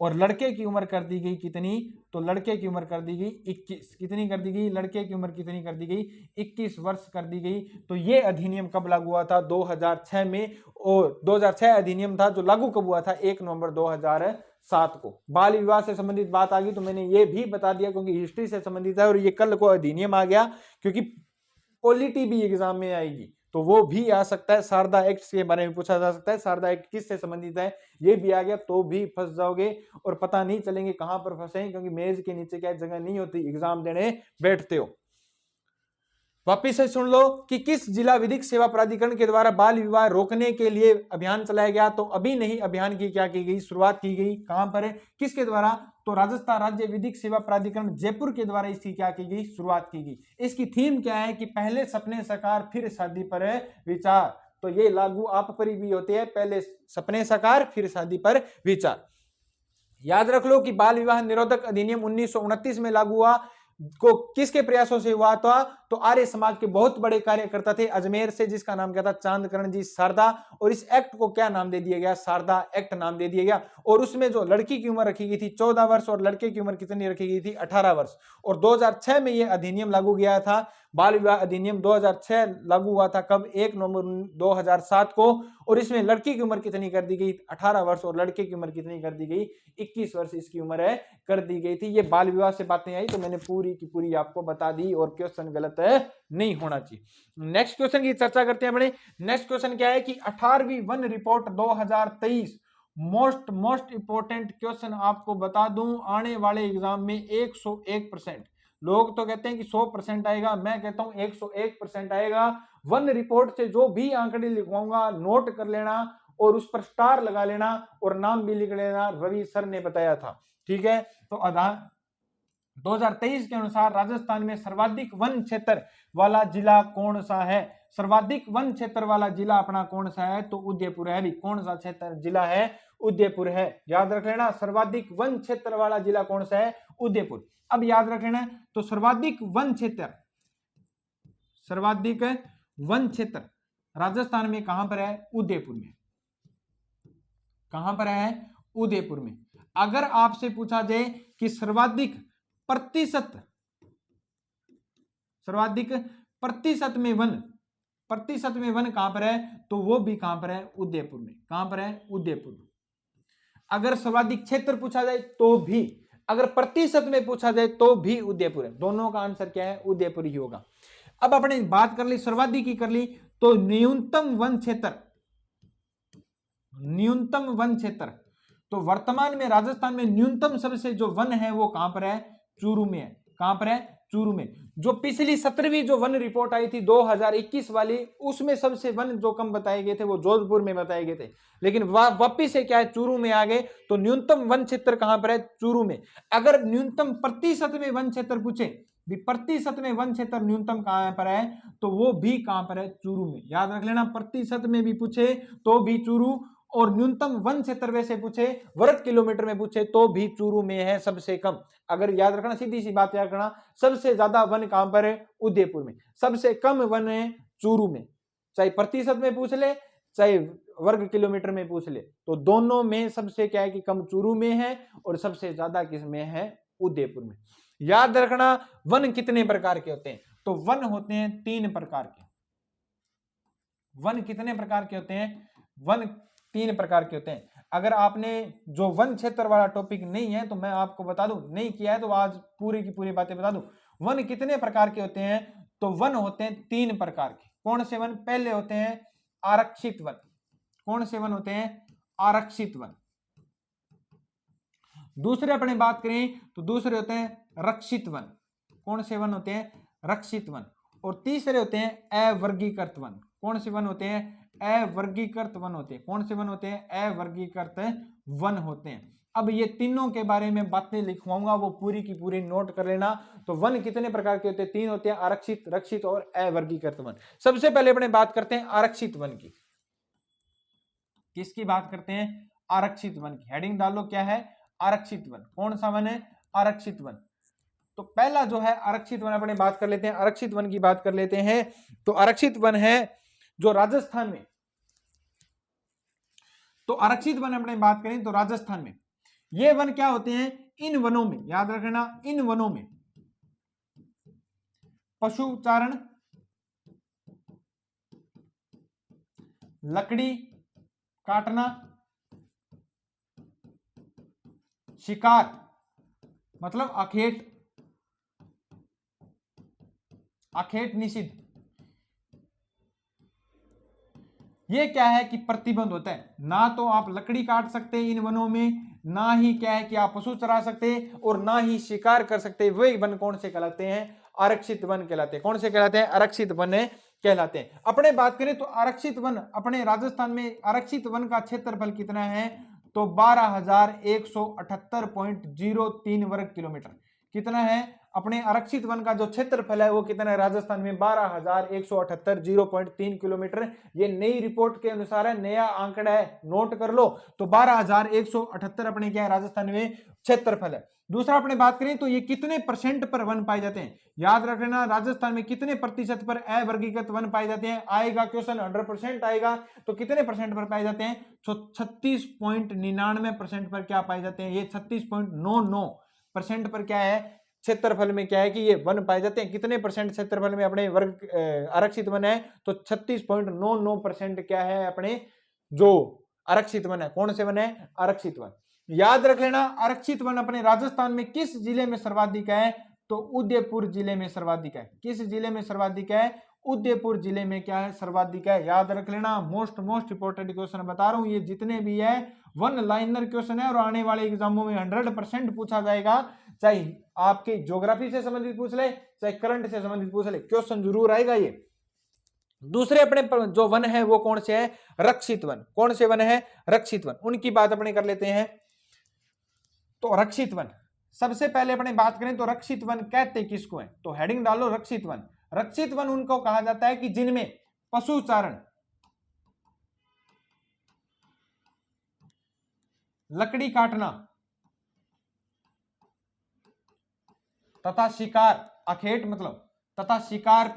और लड़के की उम्र कर दी गई कितनी, तो लड़के की उम्र कर दी गई 21। कितनी कर दी गई, लड़के की उम्र कितनी कर दी गई, 21 वर्ष कर दी गई। तो ये अधिनियम कब लागू हुआ था, 2006 में। और 2006 अधिनियम था जो लागू कब हुआ था, 1 नवंबर 2007 को। बाल विवाह से संबंधित बात आ गई तो मैंने ये भी बता दिया क्योंकि हिस्ट्री से संबंधित है और ये कल को अधिनियम आ गया क्योंकि पॉलिटी भी एग्जाम में आएगी तो वो भी आ सकता है। शारदा एक्ट के बारे में पूछा जा सकता है, शारदा एक्ट किससे संबंधित है, ये भी आ गया तो भी फंस जाओगे और पता नहीं चलेंगे कहां पर फंसे, क्योंकि मेज के नीचे क्या जगह नहीं होती, एग्जाम देने बैठते हो। वापिस से सुन लो कि किस जिला विधिक सेवा प्राधिकरण के द्वारा बाल विवाह रोकने के लिए अभियान चलाया गया, तो अभी नहीं अभियान की क्या की गई, शुरुआत की गई। कहां पर है, किसके द्वारा, तो राजस्थान राज्य विधिक सेवा प्राधिकरण जयपुर के द्वारा इसकी क्या की गई, शुरुआत की गई। इसकी थीम क्या है कि पहले सपने साकार फिर शादी पर विचार। तो ये लागू आप पर भी होते हैं, पहले सपने साकार फिर शादी पर विचार। याद रख लो कि बाल विवाह निरोधक अधिनियम 1929 में लागू हुआ, को किसके प्रयासों से हुआ था, तो आर्य समाज के बहुत बड़े कार्यकर्ता थे अजमेर से, जिसका नाम क्या था, चांदकरण जी शारदा। और इस एक्ट को क्या नाम दे दिया गया, शारदा एक्ट नाम दे दिया गया। और उसमें जो लड़की की उम्र रखी गई थी 14 वर्ष और लड़के की उम्र कितनी रखी गई थी, 18 वर्ष। और 2006 में यह अधिनियम लागू किया था। बाल विवाह अधिनियम 2006 लागू हुआ था कब, 1 नवंबर 2007 को। और इसमें लड़की की उम्र कितनी कर दी गई, 18 वर्ष और लड़के की उम्र कितनी कर दी गई, 21 वर्ष इसकी उम्र है कर दी गई थी। ये बाल विवाह से बातें आई तो मैंने पूरी की पूरी आपको बता दी और क्वेश्चन गलत है नहीं होना चाहिए। नेक्स्ट क्वेश्चन की चर्चा करते हैं अपने। नेक्स्ट क्वेश्चन क्या है कि 18वीं वन रिपोर्ट 2023 मोस्ट इंपोर्टेंट क्वेश्चन आपको बता दूं, आने वाले एग्जाम में 101%। लोग तो कहते हैं कि 100% आएगा, मैं कहता हूं 101% आएगा। वन रिपोर्ट से जो भी आंकड़े लिखवाऊंगा नोट कर लेना और उस पर स्टार लगा लेना और नाम भी लिख लेना, रवि सर ने बताया था। ठीक है, तो 2023 के अनुसार राजस्थान में सर्वाधिक वन क्षेत्र वाला जिला कौन सा है, सर्वाधिक वन क्षेत्र वाला जिला अपना कौन सा है, तो उदयपुर है। कौन सा क्षेत्र जिला है, उदयपुर है। याद रख लेना सर्वाधिक वन क्षेत्र वाला जिला कौन सा है, उदयपुर। अब याद रख लेना तो सर्वाधिक वन क्षेत्र, सर्वाधिक वन क्षेत्र राजस्थान में कहां पर है, उदयपुर में। कहां पर है, उदयपुर में। अगर आपसे पूछा जाए कि सर्वाधिक प्रतिशत, सर्वाधिक प्रतिशत में वन, प्रतिशत में वन कहां पर है, तो वो भी कहां पर है, उदयपुर में। कहां पर है, उदयपुर में। अगर सर्वाधिक क्षेत्र पूछा जाए तो भी, अगर प्रतिशत में पूछा जाए तो भी उदयपुर है। दोनों का आंसर क्या है, उदयपुर ही होगा। अब अपने बात कर ली सर्वाधिक की कर ली, तो न्यूनतम वन क्षेत्र, न्यूनतम वन क्षेत्र, तो वर्तमान में राजस्थान में न्यूनतम सबसे जो वन है वो कहां पर है, चूरू में है। कहां पर है, चूरू में। जो पिछली 17वीं जो वन रिपोर्ट आई थी 2021 वाली, उसमें सबसे वन जो कम बताए गए थे वो जोधपुर में बताए गए थे, लेकिन वापिस से क्या है, चूरू में आ गए। तो न्यूनतम वन क्षेत्र कहां पर है, चूरू में। अगर न्यूनतम प्रतिशत में वन क्षेत्र पूछे, प्रतिशत में वन क्षेत्र न्यूनतम कहां पर है, तो वो भी कहां पर है, चूरू में। याद रख लेना प्रतिशत में भी पूछे तो भी चूरू, और न्यूनतम वन क्षेत्र वैसे पूछे वर्ग किलोमीटर में पूछे तो भी चूरू में है सबसे कम। अगर याद रखना, सीधी सी बात याद रखना, सबसे ज्यादा वन कहां पर है, उदयपुर में। सबसे कम वन है चूरू में। चाहे प्रतिशत में पूछ ले चाहे वर्ग किलोमीटर में पूछ ले, तो दोनों में सबसे क्या है कि कम चूरू में है और सबसे ज्यादा किस में है, उदयपुर में। याद रखना वन कितने प्रकार के होते हैं, तो वन होते हैं 3 प्रकार के। वन कितने प्रकार के होते हैं, वन 3 प्रकार के होते हैं। अगर आपने जो वन क्षेत्र वाला टॉपिक नहीं है तो मैं आपको बता दूं, नहीं किया है तो आज पूरी की पूरी बातें बता दूं। वन कितने प्रकार के होते हैं, तो वन होते हैं 3 प्रकार के। कौन से वन, पहले होते हैं आरक्षित वन। कौन से वन होते हैं, आरक्षित वन। दूसरे अपने बात करें तो दूसरे होते हैं रक्षित वन। कौन से वन होते हैं? रक्षित वन। और तीसरे होते हैं अवर्गीकृत वन। कौन से वन होते हैं? अवर्गीकृत वन होते हैं। कौन से वन होते हैं? अवर्गीकृत वन होते हैं। अब ये तीनों के बारे में बातें लिखवाऊंगा, वो पूरी की पूरी नोट कर लेना। तो वन कितने प्रकार के होते हैं? 3 होते हैं, आरक्षित, रक्षित और अवर्गीकृत वन। सबसे पहले अपने बात करते हैं आरक्षित वन की। किसकी बात करते हैं? आरक्षित वन की। हेडिंग डालो, क्या है? आरक्षित वन। कौन सा वन है? आरक्षित वन। तो पहला जो है आरक्षित वन अपने बात कर लेते हैं। आरक्षित वन की बात कर लेते हैं। तो आरक्षित वन है जो राजस्थान में, तो आरक्षित वन अपने बात करें तो राजस्थान में ये वन क्या होते हैं? इन वनों में, याद रखना, इन वनों में पशुचारण, लकड़ी काटना, शिकार मतलब अखेट, अखेट निषिद्ध, ये क्या है कि प्रतिबंध होता है। ना तो आप लकड़ी काट सकते इन वनों में, ना ही क्या है कि आप पशु चरा सकते, और ना ही शिकार कर सकते। वही वन कौन से कहलाते हैं? आरक्षित वन कहलाते हैं। कौन से कहलाते हैं? आरक्षित वन कहलाते हैं। अपने बात करें तो आरक्षित वन अपने राजस्थान में आरक्षित वन का क्षेत्रफल कितना है? तो 12,178.03 वर्ग किलोमीटर। कितना है? अपने आरक्षित वन का जो क्षेत्रफल है वो कितना है राजस्थान में? 12,178.03 किलोमीटर। ये नई रिपोर्ट के अनुसार है, नया आंकड़ा है, नोट कर लो। तो 12,178 अपने क्या है राजस्थान में क्षेत्रफल है। दूसरा अपने बात करें तो ये कितने परसेंट पर वन पाए जाते हैं? याद रखना, राजस्थान में कितने प्रतिशत पर अवर्गीकृत वन पाए जाते हैं? आएगा क्वेश्चन, 100% आएगा। तो कितने परसेंट पर पाए जाते हैं? तो 36.99% पर क्या पाए जाते हैं? ये 36.99% पर क्या है क्षेत्रफल में क्या है कि ये वन पाए जाते हैं। कितने परसेंट क्षेत्रफल में अपने वर्ग आरक्षित वन है? तो 36.99% क्या है अपने जो आरक्षित वन है। कौन से वन है? आरक्षित वन। याद रख लेना, आरक्षित वन अपने राजस्थान में किस जिले में सर्वाधिक है? तो उदयपुर जिले में सर्वाधिक है। किस जिले में सर्वाधिक है? उदयपुर जिले में क्या है? सर्वाधिक है। याद रख लेना, मोस्ट इंपोर्टेंट क्वेश्चन बता रहा हूं, ये जितने भी है वन लाइनर क्वेश्चन है और आने वाले एग्जामों में 100% पूछा जाएगा। चाहे आपके ज्योग्राफी से संबंधित पूछ ले, चाहे करंट से संबंधित पूछ ले, क्वेश्चन जरूर आएगा ये। दूसरे अपने जो वन है वो कौन से है? रक्षित वन। कौन से वन है? रक्षित वन। उनकी बात अपने कर लेते हैं। तो रक्षित वन, सबसे पहले अपने बात करें तो रक्षित वन कहते किसको है? तो हेडिंग डालो रक्षित वन। रक्षित वन उनको कहा जाता है कि जिनमें पशुचारण, लकड़ी काटना तथा शिकार, अखेट मतलब, तथा शिकार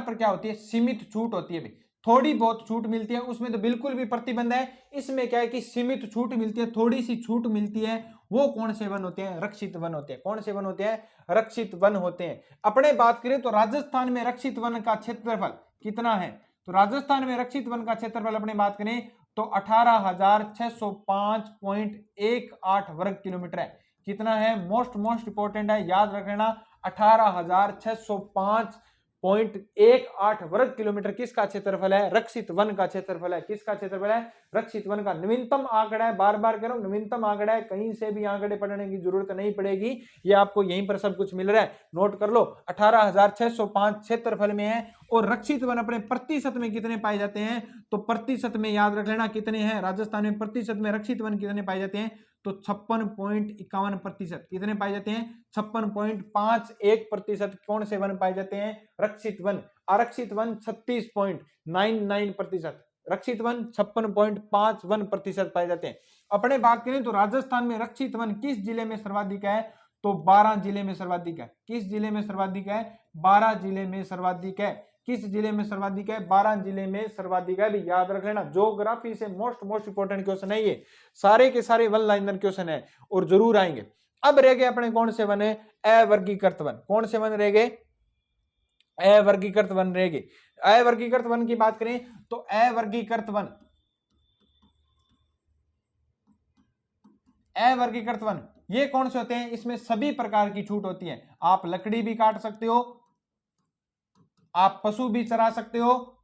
पर क्या होती है? सीमित छूट होती है। थोड़ी बहुत छूट मिलती है, उसमें तो बिल्कुल भी प्रतिबंध है। इसमें क्या है कि सीमित छूट मिलती है, थोड़ी सी छूट मिलती है। वो कौन से वन होते हैं? रक्षित वन होते हैं। कौन से वन होते हैं? रक्षित वन होते हैं। अपने बात करें तो राजस्थान में रक्षित वन का क्षेत्रफल कितना है? तो राजस्थान में रक्षित वन का क्षेत्रफल अपने बात करें तो 18,605.18 वर्ग किलोमीटर है। कितना है? मोस्ट इंपोर्टेंट है, याद रखना, 18,605.18 वर्ग किलोमीटर किसका क्षेत्रफल है? रक्षित वन का क्षेत्रफल है। किसका क्षेत्रफल है? रक्षित वन का। नवीनतम आंकड़ा है, बार बार कह रहा हूं, नवीनतम आंकड़ा है, कहीं से भी आंकड़े पढ़ने की जरूरत नहीं पड़ेगी, ये आपको यहीं पर सब कुछ मिल रहा है, नोट कर लो। 18,605 क्षेत्रफल में है। और रक्षित वन अपने प्रतिशत में कितने पाए जाते हैं? तो प्रतिशत में याद रख लेना कितने हैं राजस्थान में प्रतिशत में रक्षित वन कितने पाए जाते हैं? तो 56.51%। कितने पाए जाते हैं? 56.51% कौन से वन पाए जाते हैं? रक्षित वन। आरक्षित वन 36.99%। रक्षित वन 56.51% पाए जाते हैं। अपने बात करें तो राजस्थान में रक्षित वन किस जिले में सर्वाधिक है? तो 12 जिले में सर्वाधिक है। किस जिले में सर्वाधिक है? 12 जिले में सर्वाधिक है। किस जिले में सर्वाधिक है? 12 जिले में सर्वाधिक है। भी याद रख लेना, ज्योग्राफी से मोस्ट इंपोर्टेंट क्वेश्चन है ये, सारे के सारे वन लाइनर क्वेश्चन है और जरूर आएंगे। अब रह गए अपने कौन से वन है? अवर्गीकृत वन। कौन से वन रह गए? अवर्गीकृत वन रह गए। अवर्गीकृत वन की बात करें तो अवर्गीकृत वन ये कौन से होते हैं? इसमें सभी प्रकार की छूट होती है। आप लकड़ी भी काट सकते हो, आप पशु भी चरा सकते हो,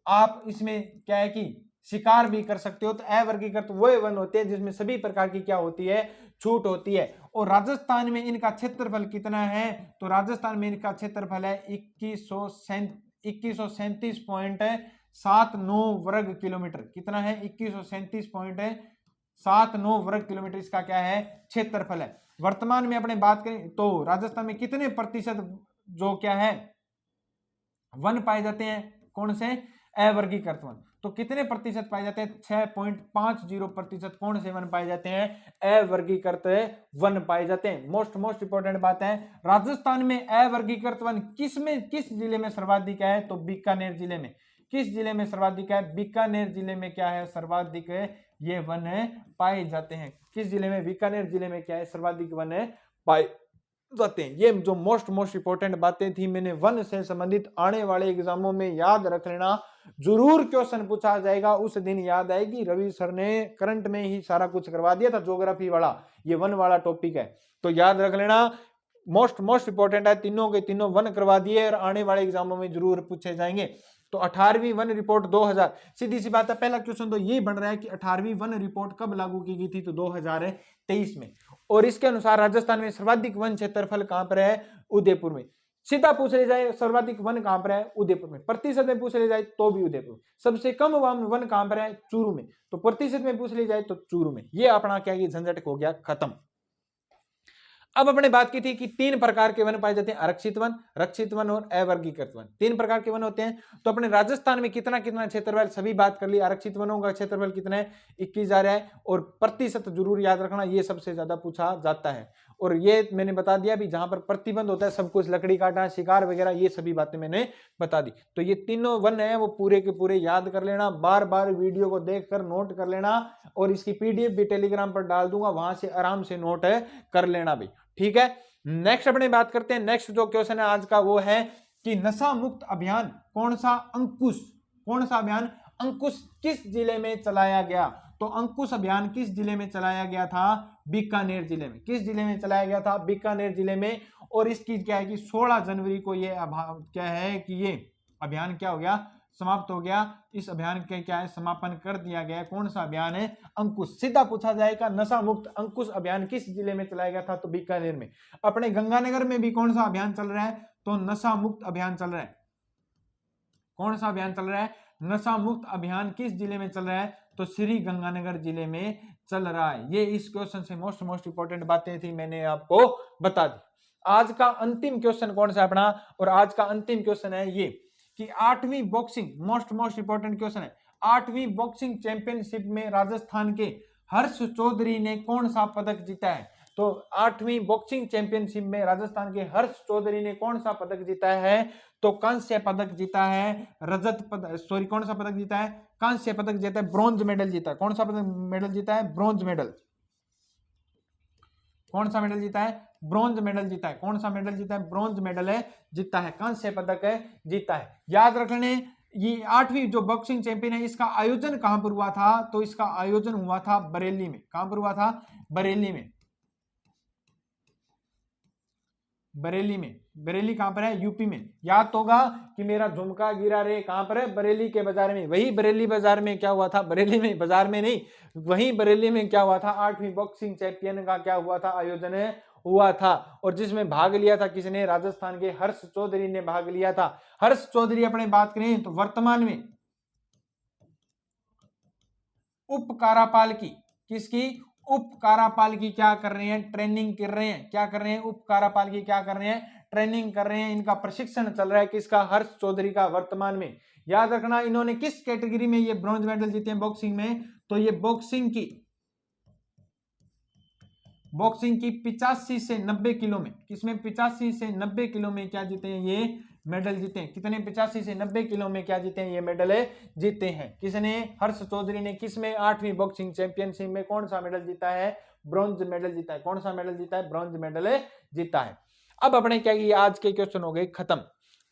आप इसमें क्या है कि शिकार भी कर सकते हो। तो अवर्गीकृत वो वन होते हैं जिसमें सभी प्रकार की क्या होती है, छूट होती है। और राजस्थान में इनका क्षेत्रफल कितना है, तो राजस्थान में इनका क्षेत्रफल है 2137.79 वर्ग किलोमीटर। कितना है, 2137.79 वर्ग किलोमीटर इसका क्या है, क्षेत्रफल है। वर्तमान में अपने बात करें तो राजस्थान में कितने प्रतिशत जो क्या है वन पाए जाते हैं, कौन से, अवर्गीकृत वन। तो कितने प्रतिशत पाए जाते हैं, 6.50% कौन से वन पाए जाते हैं, अवर्गीकृत वन पाए जाते हैं। मोस्ट इंपोर्टेंट बात है, राजस्थान में अवर्गीकृत वन किस जिले में सर्वाधिक है, तो बीकानेर जिले में। किस जिले में सर्वाधिक है, बीकानेर जिले में क्या है, सर्वाधिक ये वन पाए जाते हैं। किस जिले में, बीकानेर जिले में क्या है, सर्वाधिक वन पाए जाते हैं। ये जो मोस्ट इंपोर्टेंट बातें थी मैंने वन से संबंधित, आने वाले एग्जामों में याद रख लेना, जरूर क्वेश्चन पूछा जाएगा। उस दिन याद आएगी, रवि सर ने करंट में ही सारा कुछ करवा दिया था, ज्योग्राफी वाला ये वन वाला टॉपिक है, तो याद रख लेना। मोस्ट इंपोर्टेंट है, तीनों के तीनों वन करवा दिए और आने वाले एग्जामों में जरूर पूछे जाएंगे। तो 18वीं वन रिपोर्ट 2000, सीधी सी बात है, पहला क्वेश्चन तो ये बन रहा है कि 18वीं वन रिपोर्ट कब लागू की गई थी, तो 2023 में। और इसके अनुसार राजस्थान में सर्वाधिक वन क्षेत्रफल कहां पर है, उदयपुर में। सीधा पूछ ले जाए सर्वाधिक वन कहां पर है, उदयपुर में। प्रतिशत में पूछ ले जाए तो भी उदयपुर में। सबसे कम वन कहां पर है, चूरू में। तो प्रतिशत में पूछ ले जाए तो चूरू में। ये अपना क्या, झंझट हो गया खत्म। अब अपने बात की थी कि 3 प्रकार के वन पाए जाते हैं, आरक्षित वन, रक्षित वन और अवर्गीकृत वन। 3 प्रकार के वन होते हैं। तो अपने राजस्थान में कितना कितना क्षेत्रफल, सभी बात कर ली। आरक्षित वनों का क्षेत्रफल कितना है, 21,000 है। और प्रतिशत जरूर याद रखना, ये सबसे ज्यादा पूछा जाता है। और ये मैंने बता दिया भी, जहां पर प्रतिबंध होता है सब कुछ, लकड़ी काटना, शिकार वगैरह, ये सभी बातें मैंने बता दी। तो ये तीनों वन है वो पूरे के पूरे याद कर लेना, बार बार वीडियो को देखकर नोट कर लेना। और इसकी पीडीएफ भी टेलीग्राम पर डाल दूंगा, वहां से आराम से नोट कर लेना भाई, ठीक है। नेक्स्ट अपने बात करते हैं, नेक्स्ट जो क्वेश्चन है आज का वो है कि नशा मुक्त अभियान कौन सा, अंकुश, कौन सा अभियान, अंकुश किस जिले में चलाया गया। तो अंकुश अभियान किस जिले में चलाया गया था, बीकानेर जिले में। किस जिले में चलाया गया था, बीकानेर जिले में। और इसकी क्या है कि 16 जनवरी को ये क्या है कि ये अभियान क्या हो गया, समाप्त हो गया। इस अभियान के क्या है, समापन कर दिया गया। कौन सा अभियान है, अंकुश। सीधा पूछा जाएगा नशा मुक्त अंकुश अभियान किस जिले में चलाया गया था, तो बीकानेर में। अपने गंगानगर में भी कौन सा अभियान चल रहा है, तो नशा मुक्त अभियान चल रहा है। कौन सा अभियान चल रहा है, नशा मुक्त अभियान किस जिले में चल रहा है, तो श्री गंगानगर जिले में चल रहा है। ये इस क्वेश्चन से मोस्ट इंपोर्टेंट बातें थी, मैंने आपको बता दी। आज का अंतिम क्वेश्चन कौन सा अपना, और आज का अंतिम क्वेश्चन है ये कि 8वीं बॉक्सिंग, मोस्ट इंपोर्टेंट क्वेश्चन है, 8वीं बॉक्सिंग चैंपियनशिप में राजस्थान के हर्ष चौधरी ने कौन सा पदक जीता है। तो 8वीं बॉक्सिंग चैंपियनशिप में राजस्थान के हर्ष चौधरी ने कौन सा पदक जीता है, तो कांस्य पदक जीता है, रजत पदक, सॉरी कौन सा पदक जीता है, कांस्य पदक जीता है, ब्रॉन्ज मेडल जीता है। कौन सा पदक मेडल जीता है, ब्रॉन्ज मेडल। कौन सा मेडल जीता है, ब्रॉन्ज मेडल जीता है। कौन सा मेडल जीता है, ब्रॉन्ज मेडल है जीता है, कांस्य पदक है जीता है। याद रख लें, ये 8वीं जो बॉक्सिंग चैंपियन है, इसका आयोजन कहां पर हुआ था, तो इसका आयोजन हुआ था बरेली में। कहां पर हुआ था, बरेली में। बरेली में, बरेली कहां पर है, यूपी में। याद होगा कि मेरा झुमका गिरा रे कहां पर है, बरेली के बाजार में। वही बरेली बाजार में क्या हुआ था, बरेली में, बाजार में नहीं, वही बरेली में क्या हुआ था, 8वीं बॉक्सिंग चैंपियन का क्या हुआ था, आयोजन हुआ था। और जिसमें भाग लिया था किसने, राजस्थान के हर्ष चौधरी ने भाग लिया था। हर्ष चौधरी अपने बात करें तो वर्तमान में उप कारापाल की, किसकी, उप कारापाल की क्या कर रहे हैं, ट्रेनिंग कर रहे हैं। क्या कर रहे हैं, उप कारापाल की क्या कर रहे हैं, ट्रेनिंग कर रहे हैं। इनका प्रशिक्षण चल रहा है, किसका, हर्ष चौधरी का, वर्तमान में। याद रखना, इन्होंने किस कैटेगरी में ये ब्रॉन्ज मेडल जीते हैं बॉक्सिंग में, तो ये बॉक्सिंग की 85 से 90 किलो में, किसमें, 85 से 90 किलो में क्या जीते हैं, ये मेडल जीते हैं। कितने, 85 से 90 किलो में क्या जीते हैं, ये मेडल जीते हैं। किसने, हर्ष चौधरी ने। किसमें, 8वीं बॉक्सिंग चैंपियनशिप में कौन सा मेडल जीता है, ब्रॉन्ज मेडल जीता है। कौन सा मेडल जीता है, ब्रॉन्ज मेडल जीता है। अब अपने क्या, आज के क्वेश्चन हो गए खत्म।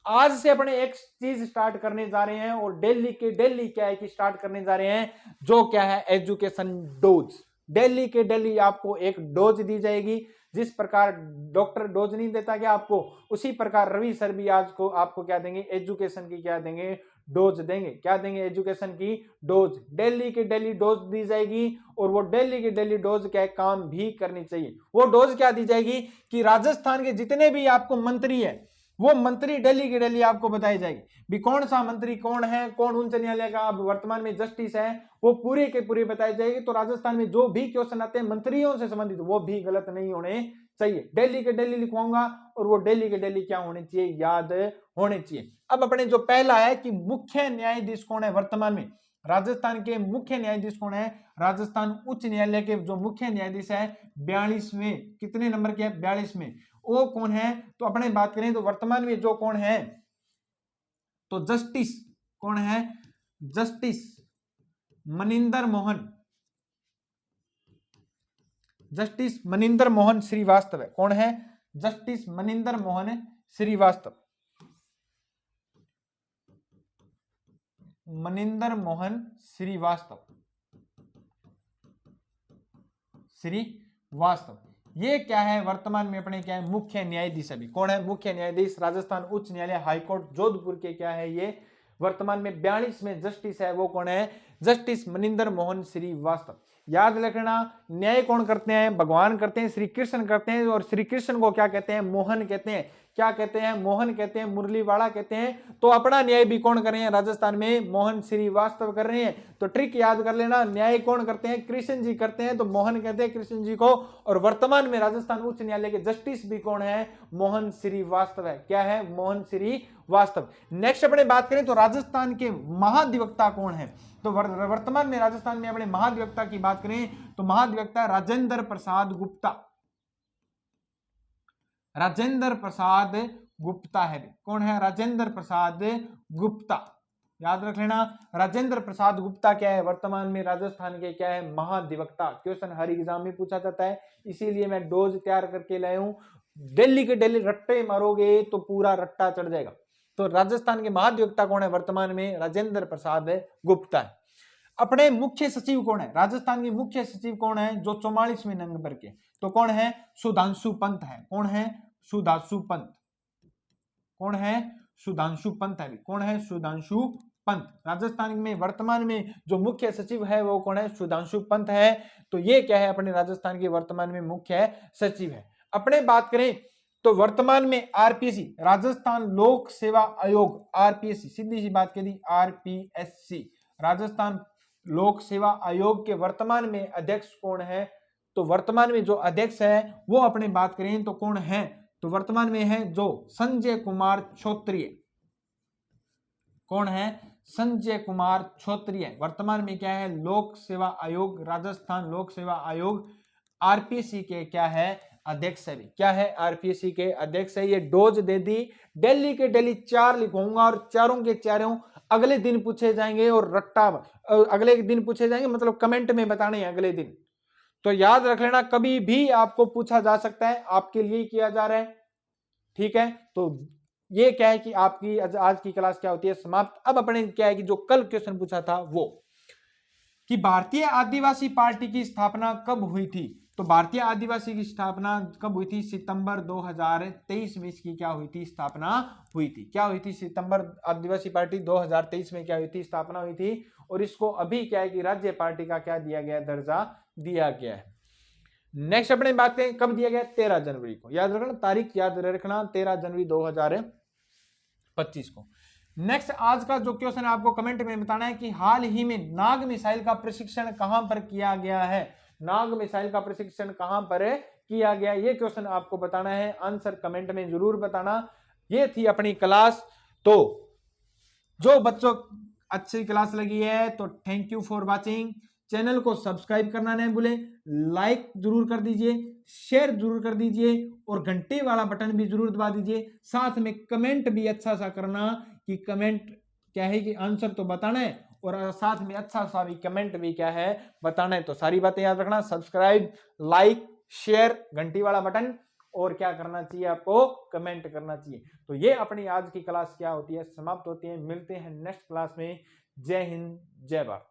आज से अपने एक चीज स्टार्ट करने जा रहे हैं, और डेली क्या है कि स्टार्ट करने जा रहे हैं, जो क्या है, एजुकेशन डोज। डेली के डेली आपको एक डोज दी जाएगी। जिस प्रकार डॉक्टर डोज नहीं देता क्या आपको, उसी प्रकार रवि सर भी आज को आपको क्या देंगे, एजुकेशन की क्या देंगे, डोज देंगे। क्या देंगे? एजुकेशन की डोज, डेली की डेली डोज दी जाएगी। और वो डेली की डेली डोज क्या काम भी करनी चाहिए। वो डोज क्या दी जाएगी कि राजस्थान के जितने भी आपको मंत्री है वो मंत्री डेली की डेली आपको बताई जाएगी भी कौन सा मंत्री कौन है, कौन उच्च न्यायालय का अब वर्तमान में जस्टिस है, वो पूरी के पूरी बताई जाएगी। तो राजस्थान में जो भी क्वेश्चन आते हैं मंत्रियों से संबंधित वो भी गलत नहीं होने चाहिए। डेली के डेली लिखवाऊंगा और वो डेली के डेली क्या होने चाहिए? याद होने चाहिए। अब अपने जो पहला है कि मुख्य न्यायाधीश कौन है वर्तमान में, राजस्थान के मुख्य न्यायाधीश कौन है? राजस्थान उच्च न्यायालय के जो मुख्य न्यायाधीश है 42वें, कितने नंबर के? 42वें। वो कौन है? तो अपने बात करें तो वर्तमान में जो कौन है तो जस्टिस कौन है? जस्टिस मनिंदर मोहन, जस्टिस मनिंदर मोहन श्रीवास्तव है। कौन है? जस्टिस मनिंदर मोहन श्रीवास्तव, मनिंदर मोहन श्रीवास्तव, श्रीवास्तव। ये क्या है? वर्तमान में अपने क्या है? मुख्य न्यायाधीश। अभी कौन है मुख्य न्यायाधीश? राजस्थान उच्च न्यायालय हाईकोर्ट जोधपुर के क्या है ये वर्तमान में 42 में जस्टिस है। वो कौन है? जस्टिस मनिंदर मोहन श्रीवास्तव। याद रखना, न्याय कौन करते हैं? भगवान करते हैं, श्री कृष्ण करते हैं। और श्री कृष्ण को क्या कहते हैं? मोहन कहते हैं। क्या कहते हैं? मोहन कहते हैं, मुरलीवाला कहते हैं। तो अपना न्याय भी कौन कर रहे हैं राजस्थान में? मोहन श्रीवास्तव कर रहे हैं। तो ट्रिक याद कर लेना, न्याय कौन करते हैं? कृष्ण जी करते हैं, तो मोहन कहते हैं कृष्ण जी को। और वर्तमान में राजस्थान उच्च न्यायालय के जस्टिस भी कौन है? मोहन श्रीवास्तव है। क्या है? मोहन श्रीवास्तव। नेक्स्ट अपने बात करें तो राजस्थान के महाधिवक्ता कौन है? तो वर्तमान में राजस्थान में अपने महाधिवक्ता की बात करें तो महाधिवक्ता राजेंद्र प्रसाद गुप्ता, राजेंद्र प्रसाद गुप्ता है। कौन है? राजेंद्र प्रसाद गुप्ता। याद रख लेना, राजेंद्र प्रसाद गुप्ता क्या है? वर्तमान में राजस्थान के क्या है? महाधिवक्ता। क्वेश्चन हर एग्जाम में पूछा जाता है, इसीलिए मैं डोज तैयार करके लाया हूं। डेली के डेली रट्टे मारोगे तो पूरा रट्टा चढ़ जाएगा। तो राजस्थान के महाधिवक्ता कौन है वर्तमान में? राजेंद्र प्रसाद गुप्ता है। अपने मुख्य सचिव कौन है? राजस्थान के मुख्य सचिव कौन है जो 44वें नंबर के? तो कौन है? सुधांशु पंत है। कौन है? सुधांशु पंत। कौन है? सुधांशु पंत है। कौन है? सुधांशु पंत। राजस्थान में वर्तमान में जो मुख्य सचिव है वो कौन है? सुधांशु पंत है। तो ये क्या है? अपने राजस्थान के वर्तमान में मुख्य सचिव है। अपने बात करें तो वर्तमान में आरपीएससी, राजस्थान लोक सेवा आयोग, आरपीएससी, सीधी सी बात कह दी, आरपीएससी, राजस्थान लोक सेवा आयोग के वर्तमान में अध्यक्ष कौन है? तो वर्तमान में जो अध्यक्ष है वो अपने बात करें तो कौन है? तो वर्तमान में है जो संजय कुमार क्षत्रिय। कौन है? संजय कुमार क्षत्रिय। वर्तमान में क्या है? लोक सेवा आयोग, राजस्थान लोक सेवा आयोग आरपीएससी के क्या है? अध्यक्ष है। क्या है? आरपीएससी के अध्यक्ष है। ये डोज दे दी, डेली के डेली 4 लिखूंगा और चारों के चारों अगले दिन पूछे जाएंगे। और रट्टा अगले दिन पूछे जाएंगे, मतलब कमेंट में बताने हैं अगले दिन। तो याद रख लेना, कभी भी आपको पूछा जा सकता है, आपके लिए किया जा रहा है। ठीक है, तो ये क्या है कि आपकी आज की क्लास क्या होती है? समाप्त। अब अपने क्या है कि जो कल क्वेश्चन पूछा था वो कि भारतीय आदिवासी पार्टी की स्थापना कब हुई थी? तो भारतीय आदिवासी की स्थापना कब हुई थी? सितंबर 2023 में इसकी क्या हुई थी? स्थापना हुई थी। क्या हुई थी? सितंबर आदिवासी पार्टी 2023 में क्या हुई थी? स्थापना हुई थी। और इसको अभी क्या है कि राज्य पार्टी का क्या दिया गया? दर्जा दिया गया है। नेक्स्ट अपने बात करें कब दिया गया? 13 जनवरी को। याद रखना, तारीख याद रखना, 13 जनवरी 2025 को। नेक्स्ट आज का जो क्वेश्चन है आपको कमेंट में बताना है कि हाल ही में नाग मिसाइल का प्रशिक्षण कहां पर किया गया है? नाग मिसाइल का प्रशिक्षण कहां पर किया गया? ये क्वेश्चन आपको बताना है, आंसर कमेंट में जरूर बताना। ये थी अपनी क्लास। तो जो बच्चों अच्छी क्लास लगी है तो thank you for watching. Channel को सब्सक्राइब करना नहीं भूले, लाइक जरूर कर दीजिए, शेयर जरूर कर दीजिए और घंटे वाला बटन भी जरूर दबा दीजिए। साथ में कमेंट भी अच्छा सा करना कि कमेंट क्या है कि आंसर तो बताना है और साथ में अच्छा सा भी कमेंट भी क्या है बताना है। तो सारी बातें याद रखना, सब्सक्राइब, लाइक, शेयर, घंटी वाला बटन और क्या करना चाहिए आपको? कमेंट करना चाहिए। तो ये अपनी आज की क्लास क्या होती है? समाप्त होती है। मिलते हैं नेक्स्ट क्लास में। जय हिंद, जय भारत।